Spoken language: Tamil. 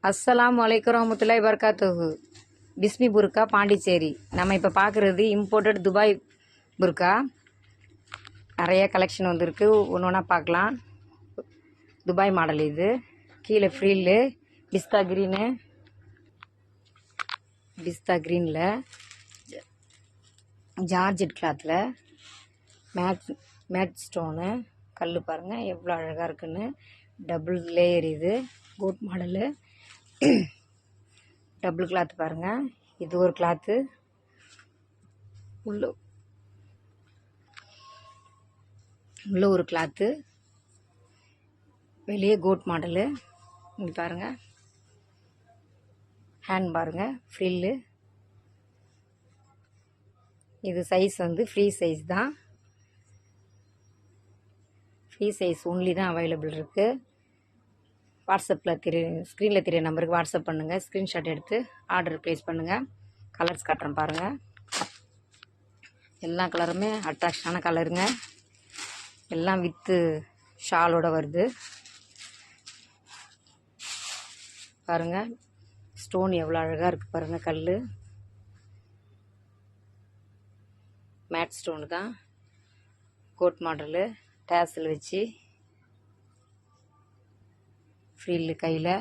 அஸ்ஸலாமு அலைக்கும் வரஹ்மத்துல்லாஹி வபரகாத்துஹு. பிஸ்மி புர்கா பாண்டிச்சேரி. நம்ம இப்போ பார்க்குறது இம்போர்ட்டட் துபாய் புர்கா. நிறைய கலெக்ஷன் வந்திருக்கு, ஒன்று ஒன்றா பார்க்கலாம். துபாய் மாடல் இது. கீழே ஃப்ரீல்லு பிஸ்தா க்ரீனில் ஜார்ஜெட் கிளாத்தில் மேட் ஸ்டோனு கல் பாருங்கள் எவ்வளோ அழகாக இருக்குன்னு. டபுள் லேயர் இது கோட் மாடலு. டபுள் கிளாத் பாருங்கள், இது ஒரு கிளாத்து. உள்ள ஒரு கிளாத்து, வெளியே கோட் மாடலு. இங்கே பாருங்கள், ஹேண்ட் பாருங்கள், ஃப்ரில்லு. இது சைஸ் வந்து ஃப்ரீ சைஸ் தான், ஃப்ரீ சைஸ் ஒன்லி தான் அவைலபிள் இருக்குது. வாட்ஸ்அப்பில் ஸ்க்ரீனில் தெரிய நம்பருக்கு வாட்ஸ்அப் பண்ணுங்கள், ஸ்க்ரீன்ஷாட் எடுத்து ஆர்டர் ப்ளேஸ் பண்ணுங்கள். கலர்ஸ் காட்டுறேன் பாருங்கள், எல்லா கலருமே அட்ராக்ஷனான கலருங்க. எல்லாம் வித்து ஷாலோட வருது பாருங்கள். ஸ்டோன் எவ்வளோ அழகாக இருக்குது பாருங்கள். கல் மேட் ஸ்டோனு தான், கோட் மாடலு. டேசல் வச்சு ஃப்ரில்லு கையில்.